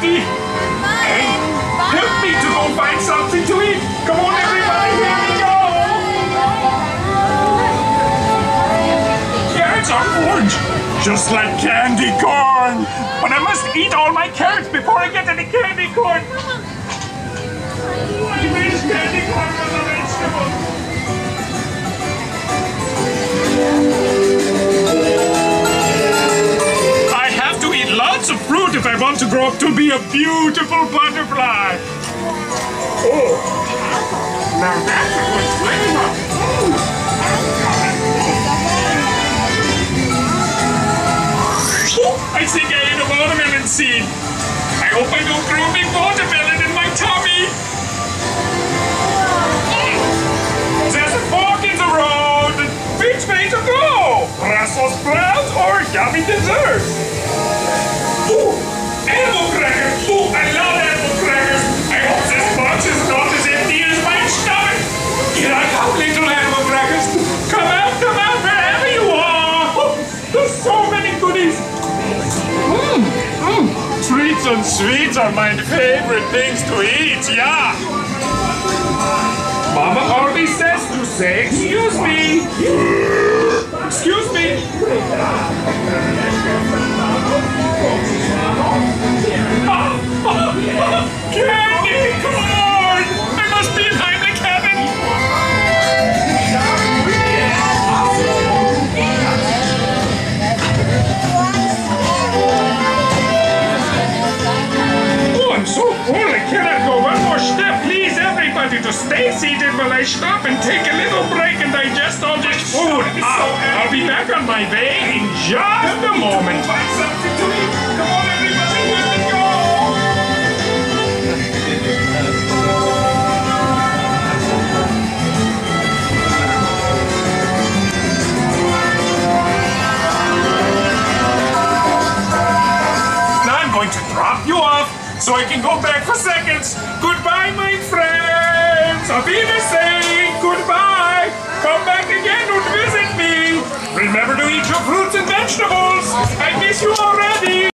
empty. Hey, help me to go find something to eat. Come on, everybody, here we go. Carrots are orange, just like candy corn. But I must eat all my carrots before I get any candy corn. I wish candy corn was a vegetable. I have to eat lots of fruit if I want to grow up to be a beautiful butterfly. Oh, now that's a good flavor. I think I ate a watermelon seed. I hope I don't grow a big watermelon in my tummy. There's a fork in the road. Which way to go? Brussels sprouts or yummy desserts? Ooh, animal crackers. Ooh, I love animal crackers. I hope this box is not as empty as my stomach. Here I come, little animal crackers. Come out, wherever you are. There's so many goodies. Treats and sweets are my favorite things to eat, yeah. Mama always says to say, excuse me. Excuse me. Candy corn! I must be in Heimlich heaven. I'm so full, I cannot go one more step. Please, everybody, to stay seated while I stop and take a little break and digest all this food. I'll be back on my way in just a moment. Find something to eat. Come on, everybody, here we go. Now I'm going to drop you off so I can go back for seconds. Goodbye, my friends. Auf Wiedersehen.